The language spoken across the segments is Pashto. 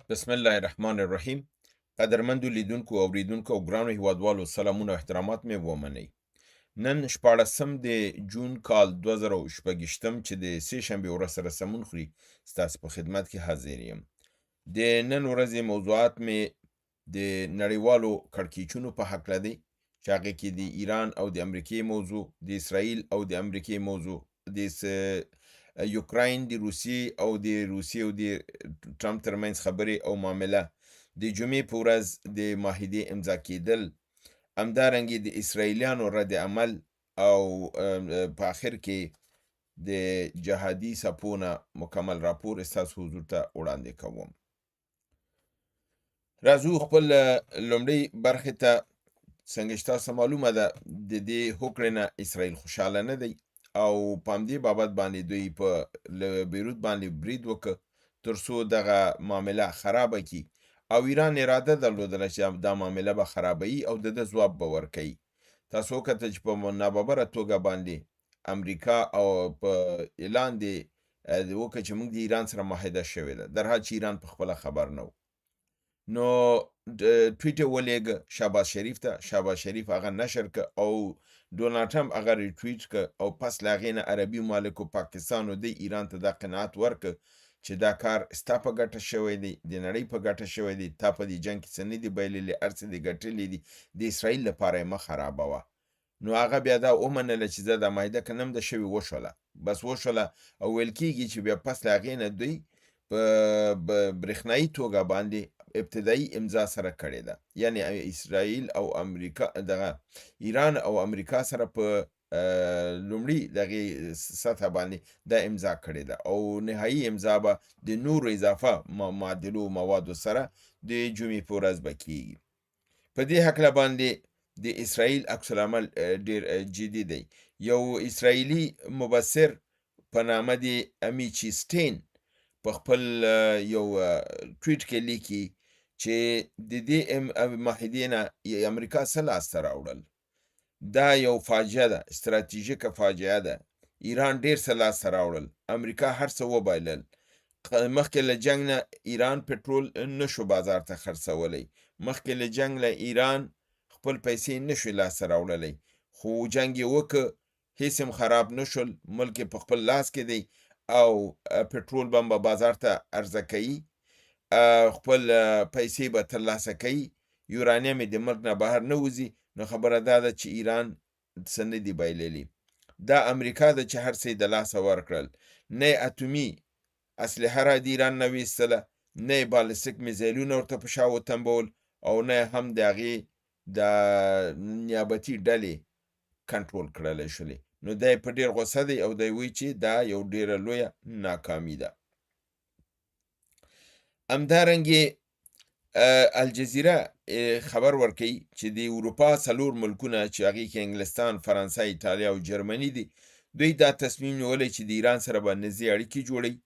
بسم الله الرحمن الرحیم. قدرمندو لیدونکو او اوریدونکو او ګرانو هیوادوالو سلامونه او احترامات مې ومنئ. نن 14 د جون کال 2026 چې د سې شنبې ورځ سره سمون خوري ستاسو په خدمت کې حاضر یم. د نن ورځې موضوعات مې د نړیوالو کړکېچونو په هکله دی چې هغې کې د ایران او د امریکې موضوع، د اسرائیل او د امریکې موضوع، د یوکراین د روسیې او د ټرمپ ترمنځ خبرې او معامله، د جمعې په ورځ د معاهدې امضا کېدل، همدارنګې د اسرائیلیانو رد عمل او په آخر کې د جهادي څپو نه مکمل راپور ستاسو حضور ته وړاندې کوم. راځو خپل لومړۍ برخې ته. څنګه چې تاسو معلومه ده د دې هوکړې نه اسرائیل خوشحاله نه دی او په همدې بابت باندې دوی په بیروت باندې برید وکړ تر څو دغه معامله خرابه کړي او ایران اراده درلودله چې دا معامله به خرابوي او د ده ځواب به ورکوي. تاسو وکتل چې په ناببره توګه باندې امریکا او په اعلان دې وکړه چې موږ د ایران سره معاهده شوې ده، در حال چې ایران په خپله خبر نه و. نو ټویټ یې ولېږه شهباز شریف ته، شهباز شریف هغه نشر که او ډونالډ ټرمپ هغه ریټویټ که او پس له هغې نه عربي ممالکو پاکستان او دی ایران ته دا قناعت ورکه چې دا کار ستا په ګټه شوی دی، د نړۍ په ګټه شوی دی، تا په دې جنګ کې څه نه دي بایللي، هر څه دې ګټلي دي، د اسرائیل لپاره یې مه خرابوه. نو هغه بیا دا ومنله چې زه دا معاهده که نه م ده شوې وشوله، بس وشوله او ویل کېږي چې بیا پس له هغې نه دوی په برېښنایي توګه باندې ابتدایي امضا سره کړې ده، یعنی اسرائیل او امریکا دغه ایران او امریکا سره په لومړي دغې سطح باندې دا امضا کړې ده او نهایي امضا به د نورو اضافه معادلو موادو سره د جمعې په ورځ به کېږي. په دې هکله باندې د اسرائیل عکس العمل ډېر جدي دی. یو اسرائیلي مبصر په نامه د امیچي سټین په خپل یو ټویټ کې لیکي چې د دې معاهدې نه امریکا څه لاسته راوړل. دا یو فاجعه ده، ستراتیژیکه فاجعه ده. ایران ډېر څه لاسته راوړل، امریکا هر څه وبایلل. مخکې له جنګ نه ایران پټرول نه شو بازار ته خرڅولی، مخکې له جنګ نه ایران خپل پیسې نه شوی لاسته راوړلی، خو جنګ یې وکړ، هېڅ هم خراب نه شول، ملک یې په خپل لاس کې دی او پټرول به بازار ته عرضه کوي، خپل پیسې به ترلاسه کوي، یورانیم یې د ملک نه بهر نه وځي. نو خبره دا ده چې ایران څه نه دي بایللي. دا امریکا ده چې هر څه یې د لاسه ورکړل. نه یې اتومي اسلحه را د ایران نه ویستله، نه یې بالستیک میزایلونه ورته په شا وتنبول او نه هم د هغې د نیابتي ډلې کنټرول کړلی شولې. نو دی په ډېر غوسه دی او دی وایي چې دا یو ډېره لویه ناکامي ده. همدارنګې الجزیره خبر ورکوي چې د اروپا 4 ملکونه چې هغې کې انګلستان، فرانسه، ایټالیا او جرمني دي، دوی دا تصمیم نیولی چې د ایران سره به نږدې اړیکې جوړوي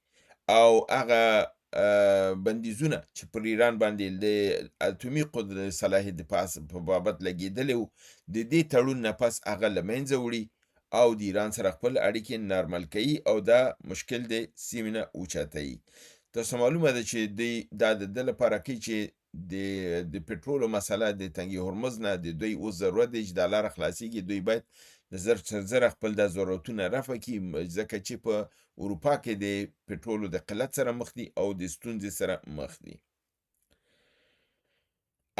او هغه بندیزونه چې پر ایران باندې د اتومي قدرت صلاحیت په بابت لګېدلی و، د دې تړون نه پس هغه له منځه وړي او د ایران سره خپل اړیکې نارمل کوي او دا مشکل د سیمې نه اوچتوي. تاسو معلومه ده چې دوی دا د ده لپاره کوي چې د پټرولو مسله د تنګي هرمز نه د دوی اوس ضرورت دی چې دا لاره خلاصېږي، دوی باید د زر تر زره خپل دا ضرورتونه رفع کړي، ځکه چې په اروپا کې د پټرولو د قلت سره مخ دي او د ستونزې سره مخ دي.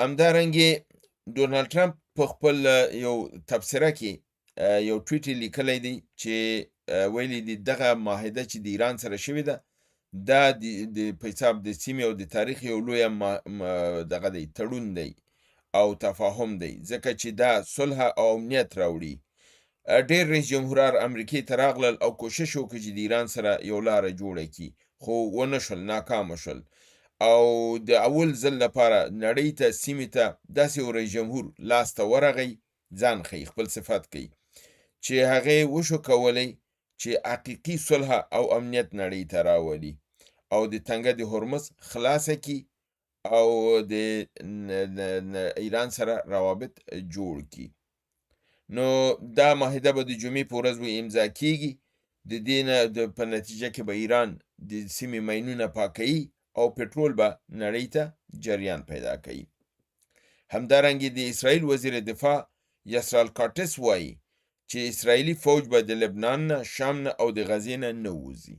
همدارنګې ډونالډ ټرمپ په خپل یو تبصره کې یو ټویټ یې لیکلی دی چې ویلي دي دغه معاهده چې د ایران سره شوې ده دا د په حساب د سیمې او د تاریخ یو لویه دغه دی تړون دی او تفاهم دی، ځکه چې دا صلح او امنیت راوړي. ډېر رئیس جمهوران امریکې ته راغلل او کوشش وکړي چې د ایران سره یو لاره جوړه کړي، خو ونه شول، ناکامه شول او د اول ځل لپاره نړۍ ته، سیمې ته داسې یو رئیس جمهور لاس ته ورغی، ځان ښیي، خپل صفت کوي چې هغې وشو کولی چې حقیقي صلح او امنیت نړۍ ته راولي او د تنګه د هرمز خلاصه کړي او د ایران سره روابط جوړ کړي. نو دا معاهده به د جمعې په ورځ امضا کېږي. د دې نه په نتیجه کې به ایران د سیمې ماینونه پاکوي او پټرول به نړۍ ته جریان پیدا کوي. همدارنګه د اسرائیل وزیر دفاع یسرال کارټس وایي چې اسرائیلي فوج به د لبنان نه، شام نه او د غزې نه ووځي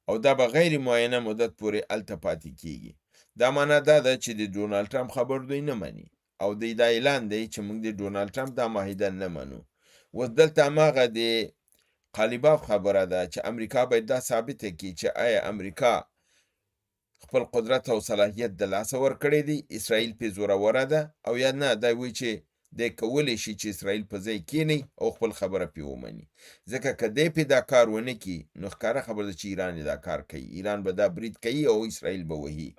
او دا به غیر معینه مدت پورې هلته پاتې کیږي. دا معنا دا ده چې د ډونالد ټرمپ خبر دوی نه مني او دوی دا اعلان دی چې موږ د ډونالد ټرمپ دا معاهده نه منو. اوس دلته هماغه د قالیباف خبره ده چې امریکا باید دا ثابته کړي چې آیا امریکا خپل قدرت او صلاحیت د لاسه ورکړی دی، اسرائیل پې زوروره ده، او یا نه دا وایي چې دی کولی شي چې اسرائیل په ځای کینی او خپل خبره پې ومني. ځکه که دی پې دا کار ونه کړي نو ښکاره خبره ده چې ایران دا کار کوي، ایران به دا برید کوي او اسرائیل به وهي.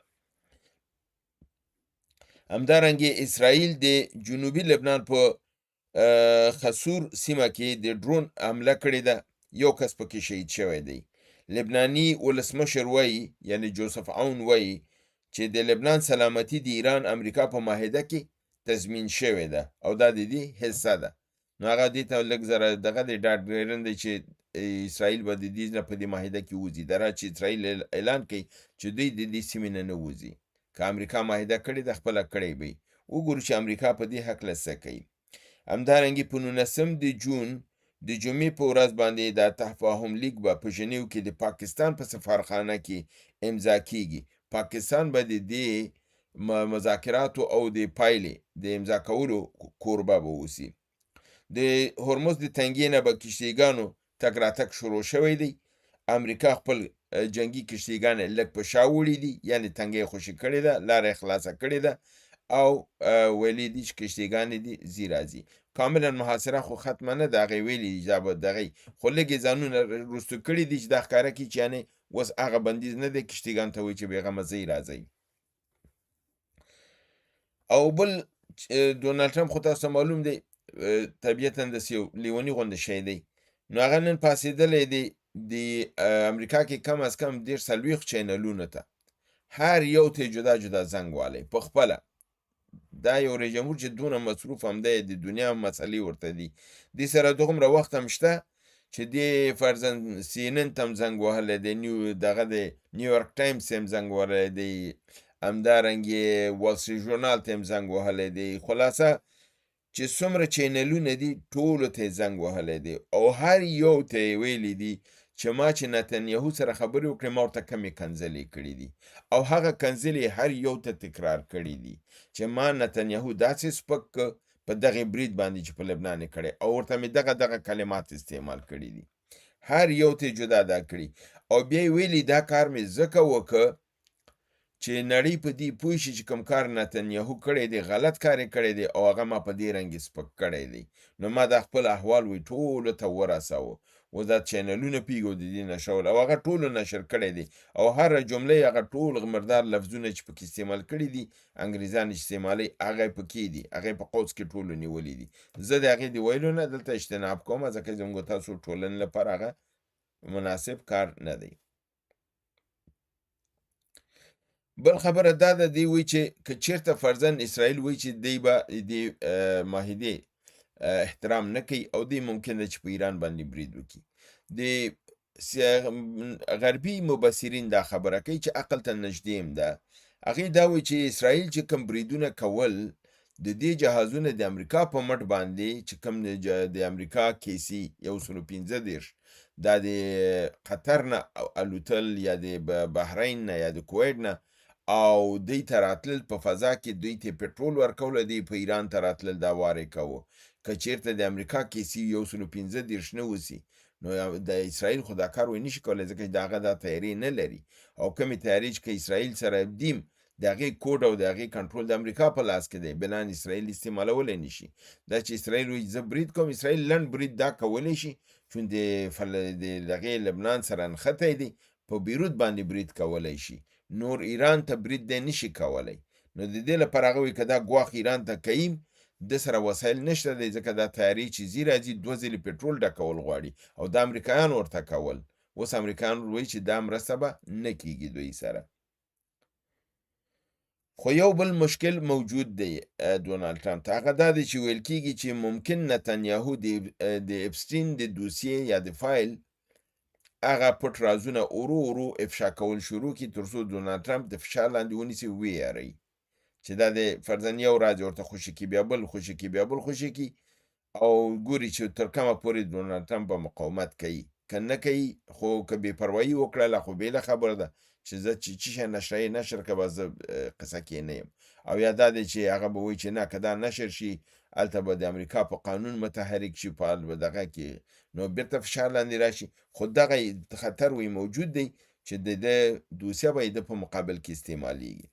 همدارنګه اسرائیل د جنوبي لبنان په خسور سیمه کې د ډرون حمله کړې ده، یو کس پکې شهید شوی دی. لبناني ولسمشر وایي یعنی جوزف عون وایي چې د لبنان سلامتی د ایران امریکا په معاهده کې تضمین شوې ده او دا د دې حصه ده. نو هغه دې ته لږ زره دغه د ډاډ ګرن دی چې اسرائیل به د دې نه په دې معاهده کې وځي، دا چې اسرائیل اعلان کوي چې دوی د دې سیمې نه وځي. که امریکا معاهده کړې ده خپله کړی به وګورو چې امریکا په دې هکله څه کوي. همدارنګه په 19 د جون د جمعې په ورځ باندې دا تفاهم لیک به په ژنیو کې د پاکستان په سفارخانه کې امضا کیږي. پاکستان به د دې مذاکراتو او د پایلې د امضا کولو کوربه به اوسي. د هرمز د تنګې نه به کشتیګانو تګ راتګ شروع شوی دی. امریکا خپل جنگي کشتیګان لږ په شا وړي دي، یعنې تنګې خوشي کړې ده، لاره یې خلاصه کړې ده او ویلي دي چې کشتیګانې دي ځي راځي. کاملا محاصره خو ختمه نه ده، هغې ویلي دي دا به دغې خو لږې ځانونه رستو کړي دي چې دا ښکاره کړي چې یعنې اوس هغه بندیز نه دی، کشتیګانو ته وایي چې بېغمه ځئ راځئ. او بل ډونالد ټرمپ خو تاسو معلوم دی طبیعتا داسې یو لیوني غوندې شی دی. نو هغه نن پاڅېدلی دی د امریکا کې کم از کم 40 چینلونو ته هر یو ته جدا جدا زنګ والی په خپله. دا یو رئیس جمهور چې دونه مصروف هم دی، د دنیا مسلې ورته دي، دې سره دومره وخت هم شته چې دې فرضاً CNN ته هم زنګ وهلی دی، دغه د نیویورک ټایمز ته هم زنګ وهلی دی، همدارنګې وال سټریټ ژورنال ته هم زنګ وهلی دی. خلاصه چې څومره چینلونه دي ټولو ته یې زنګ وهلی دی او هر یو ته یې ویلي دي چې ما چې نتنیاهو سره خبرې وکړې ما ورته کمې کنځلې کړي دي او هغه کنځلې هر یو ته تکرار کړي دي چې ما نتنیاهو داسې سپک په دغې برید باندې چې په لبنان یې کړی او ورته مې دغه کلمات استعمال کړي دي، هر یو ته جدا دا کړي. او بیا یې ویلي دا کار مې ځکه وکړ چې نړۍ په دې پوه شي چې کوم کار نتنیاهو کړی دی غلط کار یې کړی دی او هغه ما په دې رنګ سپک کړی دی. نو ما دا خپل احوال وی ټولو ته ورساوه، اوس دا چینلونه پیږو د دې نشول او هغه ټولو نشر کړی دی او هر جمله یې هغه ټول مردار لفظونه چې پکې استعمال کړي دي انګریزان استعمالوي هغه پکې دي، هغه په قوس کې ټولو نیولي دي. زه د هغې د ویلو نه دلته اجتناب کوم ځکه زموږ تاسو ټولنې لپاره هغه مناسب کار نه دی. بل خبره دا ده دی وی چې که چیرته فرضاً اسرائیل وی چې دی به د معاهدې احترام نه کوي او دی ممکن ده چې په ایران باندې برید وکړي. د غربي مبصرین دا خبره کوي چې عقل ته نږدې هم ده. هغې دا وی چې اسرائیل چې کوم بریدونه کول د دې جهازونه د امریکا په مټ باندې چې کوم د امریکا کیسي 115 دا د قطر نه الوتل یا د بحرین نه یا د کویت نه او دوی ته راتلل په فضا کې دوی ته پټرول ورکول، دوی په ایران ته راتلل دا وارې کوو. که چیرته د امریکا کیسي 115 نه وسي نو د اسرائیل خو دا کار وی نشي کولی ځکه چې د هغه دا تیاري نه لري او کومې تیاري چې که اسرائیل سره دیم د هغې کوډ او د هغې کنټرول د امریکا په لاس کې دی، بلان اسرائیل استعمالولی نشي. دا چې اسرائیل وایي زه برید کوم، اسرائیل لنډ برید دا کولی شي چون د هغې لبنان سره نښتی دی، په بیروت باندې برید کولی شي، نور ایران ته برید دی نشي کولی. نو د دې لپاره هغه وایي که دا ګواښ ایران ته کوي د سره وسایل نشته دی ځکه دا تیارې چې ځي راځي 2 ځلې پټرول ډکول غواړي او دا امریکایان ورته کول. اوس امریکایان وایي چې دا مرسته به نه کیږي دوی سره. خو یو بل مشکل موجود دی ډونالد ټرمپ ته، هغه دا دی چې ویل کیږي چې ممکن نتنیاهو د اپسټین د دوسیې یا د فایل هغه پټ رازونه ورو افشا کول شروع کړي تر څو ډونالډ ټرمپ د فشار لاندې ونیسي ویاروي چې دا د فرضاً یو راز ورته خوشي کړي بیا بل خوشي کړي بیا بل خوشي کړي او ګوري چې تر کومه پورې ډونالډ ټرمپ به مقاومت کوي که نه کوي خو که بې پروایي وکړله خو بېله خبره ده چې زه چې څه شی نشر که به زه قصه کې نه یم او یا دا دی چې هغه به وایي چې نه که دا نشر شي هلته به د امریکا په قانون متحرک شي په به دغه کې نو بیرته فشار لاندې راشي خو دغه خطر وی موجود دی چې د ده دوسیه به یې د په مقابل کې استعمالیږي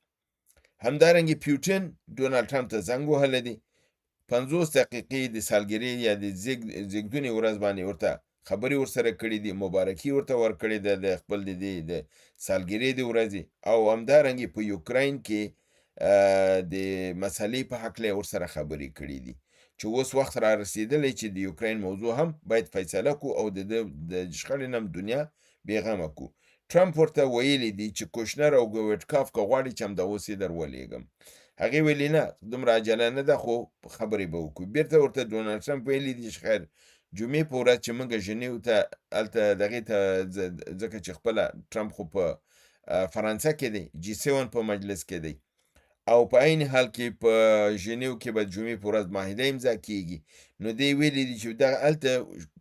همدارنګه پیوټن ډونالډ ټرمپ ته زنګ وهلی دی 50 دقیقې د سالګرې یا د زیږدونې ورځ باندې ورته خبرې ورسره کړي دي مبارکي ورته ورکړې ده د خپل د سالګرې د ورځې او همدارنګه په یوکراین کې د مسلې په هکله ورسره خبرې کړي دي چې اوس وخت را رسیدلی چې د یوکراین موضوع هم باید فیصله کو او د شخړې نه دنیا بېغمه کو ټرمپ ورته ویلی دی چې کوشنر او ګویټکاف که غواړي چې همداوس یې در ولېږم هغې ویلي نه دومره عجله نه ده خو خبرې به وکړو بیرته ورته ډونالډ ټرمپ ویلي دي چې خیر جمعې په ورځ چې موږ ژنیو ته هلته دغې ته ځکه چې خپله ټرمپ خو په فرانسه کې دی G7 په مجلس کې دی او په عین حال کې په ژنیو کې به جمعې په ورځ معاهده امضا کیږي نو دی ویلي دي چې دغه هلته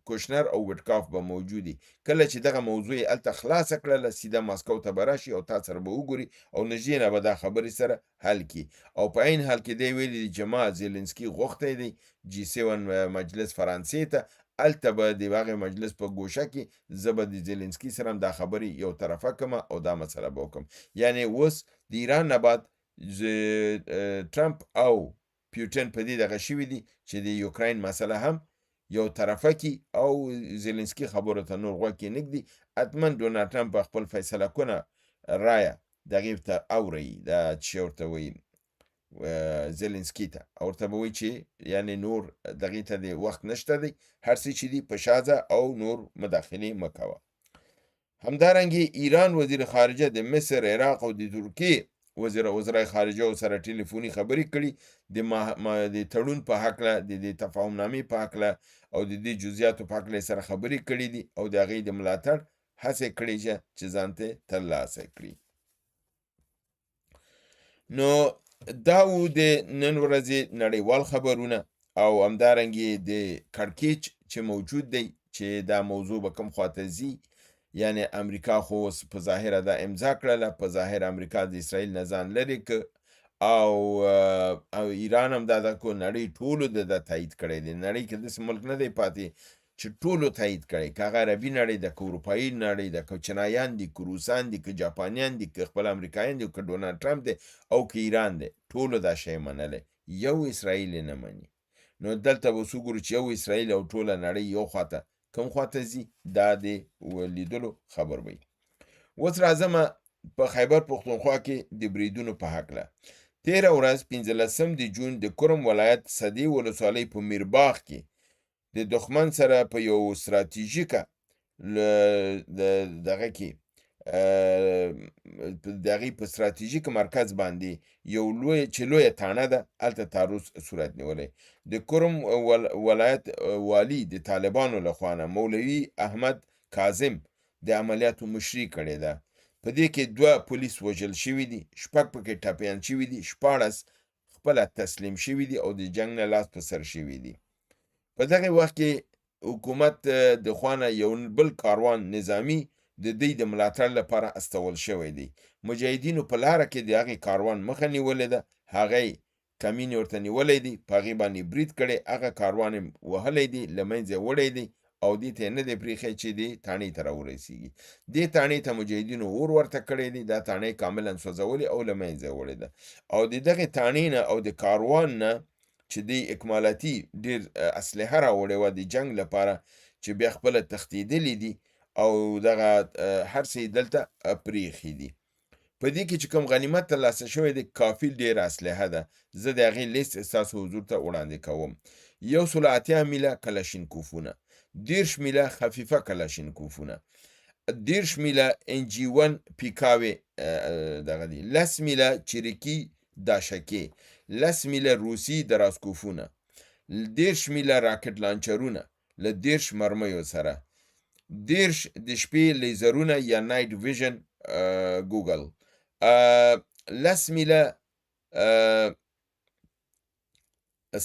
کوشنر او وټکاف به موجودي کله چې دغه موضوع یې هلته خلاصه کړله سیده ماسکو ته به راشي او تا سره به وګوري او نږدې نه به دا خبرې سره حل کړي او په عین حال کې دی ویلي دي چې ما زیلنسکي غوښتی دی G7 مجلس فرانسې ته هلته به د هغې مجلس په ګوشه کې زه به د زیلنسکي سره هم دا خبرې یو طرفه کړم او دا مسله به وکړم یعنې اوس د ایران نه بعد ټرمپ او پیوټن په دې دغه شوي دي چې د یوکراین مسله هم یو طرفه کې او زیلنسکي خبرو ته نور غوږ کې نږدي حتما ډونالډ ټرمپ په خپل فیصله کنه رایه دغې ته اورئ دا چې ورته وایي زیلنسکي ته او ورته به وایي چې یعنې نور دغې ته د وخت نشته دی هر څه چې دي په شازه او نور مداخلې مه کوه همدارنګې ایران وزیر خارجه د مصر عراق او د ترکیې وزرای خارجه سره ټلیفوني خبرې کړي د تړون په هکله د تفاهمنامې په هکله او د دې جزئیاتو په هکله سره خبرې کړي دي او د هغې د ملاتړ هڅې کړي چې ځان ته ترلاسه کړي نو دا و د نن ورځې نړیوال خبرونه او همدارنګې د کړکېچ چې موجود دی چې دا موضوع به کوم خواته ځي یعنی امریکا خو په ظاهره دا امضا کړله په ظاهر امریکا د اسرائیل نه ځان لرې که او ایران هم دا کو نړۍ ټولو د تایید کړی دی نړۍ کې داسې ملک نه دی پاتې چې ټولو تایید کړی که هغه عربي نړۍ ده که اروپایي نړۍ ده که چینایان دي که روسان دي که جاپانیان دي که خپل امریکایان دي که ډونالډ ټرمپ دی او که ایران دی ټولو دا شی منلی یو اسرائیل نه مني نو دلته به اوس وګورو چې یو اسرائیل او ټوله نړۍ یو خواته کوم خواته ځي دا د لیدلو خبر وي اوس راځمه په خیبر پښتونخوا کې د بریدونو په هکله 13 ورځ 15 د جون د کرم ولایت صدې ولسوالۍ په میرباغ کې د دښمن سره په یو ستراتیژیکه دغه کې دغې په ستراتیژیک مرکز باندې یو لویه تاڼه ده هلته تعرض صورت نیولی د کرم ولایت والی د طالبانو لخوا نه مولوي احمد کاظم د عملیاتو مشري کړې ده په دې کې 2 پولیس وژل شوي دي 6 پکې ټپیان شوي دي 14 خپله تسلیم شوي دي او د جنګ نه لاس په سر شوي دي په دغه وخت کې حکومت د خوا نه یو بل کاروان نظامي د دې د ملاتړ لپاره استول شوی دی مجاهدینو په لاره کې د هغې کاروان مخه نیولې ده هغه کمین ورته نیولی دی په هغې باندې برید کړی هغه کاروان یې وهلی دی له منځه وړی دی او دې ته یې نه دی پرېښی چې دې تاڼې ته راورسېږي دې تاڼې ته مجاهدینو اور ورته کړی دی دا تاڼۍ کاملا سوځولې او له منځه وړې ده او د دغې تاڼې نه او د کاروان نه چې دی اکمالاتي ډېر اسلحه راوړې وه د جنګ لپاره چې بیا خپله تښتېدلي دي او دغه هر څه دلته پرېښي دي په دې کې چې کوم غنیمت ترلاسه شوی دی کافي ډېره اسلحه ده زه د هغې لیست ستاسو حضور ته وړاندې کوم 180 میله کلاشینکوفونه 10 میله خفیفه کلاشینکوفونه 10 میله NG1 پیکاوې دغه دي 10 میله چریکي داشکې 10 میله روسي دراسکوفونه 10 میله راکټ لانچرونه له 10 مرمیو سره 10 د شپې لیزرونه یا نایټ ویژن ګوګل 10 میله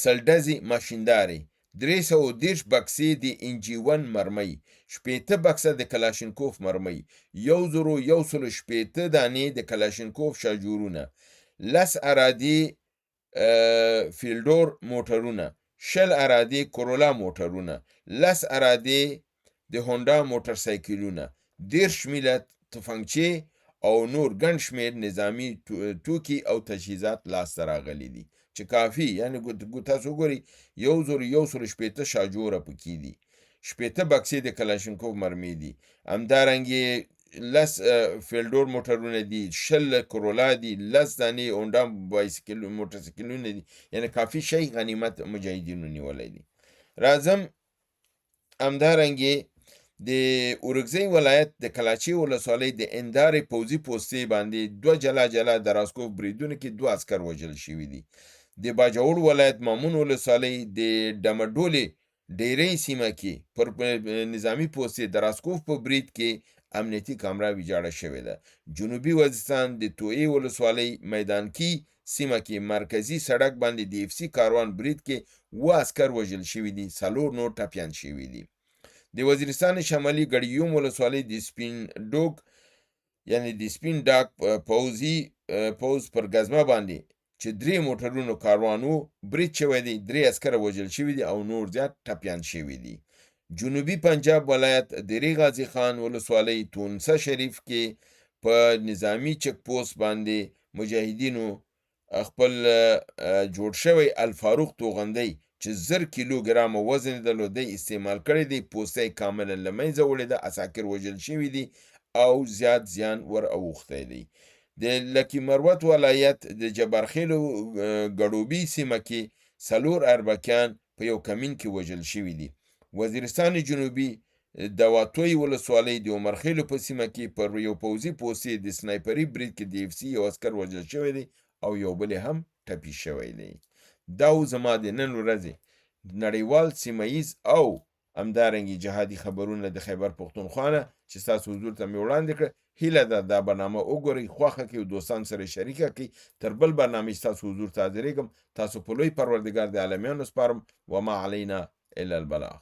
سلډزې ماشیندارې 310 بکسې د NG1 مرمۍ 80 بکسه د کلاشینکوف مرمۍ 1180 دانې د کلاشینکوف شاجورونه 10 ارادي فیلډور موټرونه 20 ارادي کورولا موټرونه 10 ارادي د هونډا موټر سایکلونه 10 میله تفنګچې او نور ګڼ شمېر نظامي توکي او تجهیزات لاسته راغلي دي چې کافي یعنی تاسو ګورئ 1180 شاجوره پکې دي 80 بکسې د کلاشینکوف مرمۍ دي همدارنګې 10 فیلډور موټرونه دي 20 کورولا دي 10 دانې هونډا موټرسایکلونه دي یعنی کافي شی غنیمت مجاهدینو نیولی دي راځم همدارنګې د اورګزۍ ولایت د کلاچي ولسوالۍ د اندارې پوځي پوستې باندې 2 جلا د راسکوف بریدونو کې 2 عسکر وژل شوي دي د باجوړ ولایت مامون ولسوالۍ د ډمډولې ډیرې سیمه کې پر نظامی پوستې د راسکوف په برید کې امنیتي کامره ویجاړه شوې ده جنوبي وزیرستان د توئی ولسوالۍ میدانکی سیمه کې مرکزی سړک باندې د FC کاروان برید کې 2 عسکر وژل شوي دي 4 نور ټپیان شوي دي د وزیرستان شمالي ګړیوم ولسوالۍ د سپین ډوګ یعنی د سپین ډاک پوز پر غزمه باندې چې 3 موټرونو کاروانو برید شوی دی 3 عسکر وژل شوي دي او نور زیات ټپیان شوي دي جنوبي پنجاب ولایت د غازی خان ولسوالۍ تونسه شریف کې په نظامی چک پوسټ باندې مجاهدینو خپل جوړ شوی الفاروق توغندۍ چې 1000 کیلوګرام وزن درلودی استعمال کړی دی پوستې کاملا لمنځه وړي ده عساکر وژل شوي دي او زیات زیان ور اوختی دی د لکی مروت ولایت د جبرخیلو ګړوبي سیمه کې 4 اربکیان په یو کمین کې وژل شوي دي وزیرستان جنوبي د واتوی ولسوالۍ د عمرخیلو په سیمه کې پر یو پوځي پوستې د سنایپري برید کې د FC یو عسکر وژل شوی دی او یو بل هم ټپي شوی دی دا زما د نن ورځې نړیوال سیمه‌ییز او همدارنګه جهادي خبرونه د خیبر پختونخوا نه چې تاسو حضور ته مې وړاندې کړ هیله ده دا برنامه وګورئ خوښه کړئ دوستان سره شریکه کړئ تر بل برنامه تاسو حضور ته حاضرېږم تاسو په لوی پروردګار د عالمینو سپارم وما علینا الا البلاغ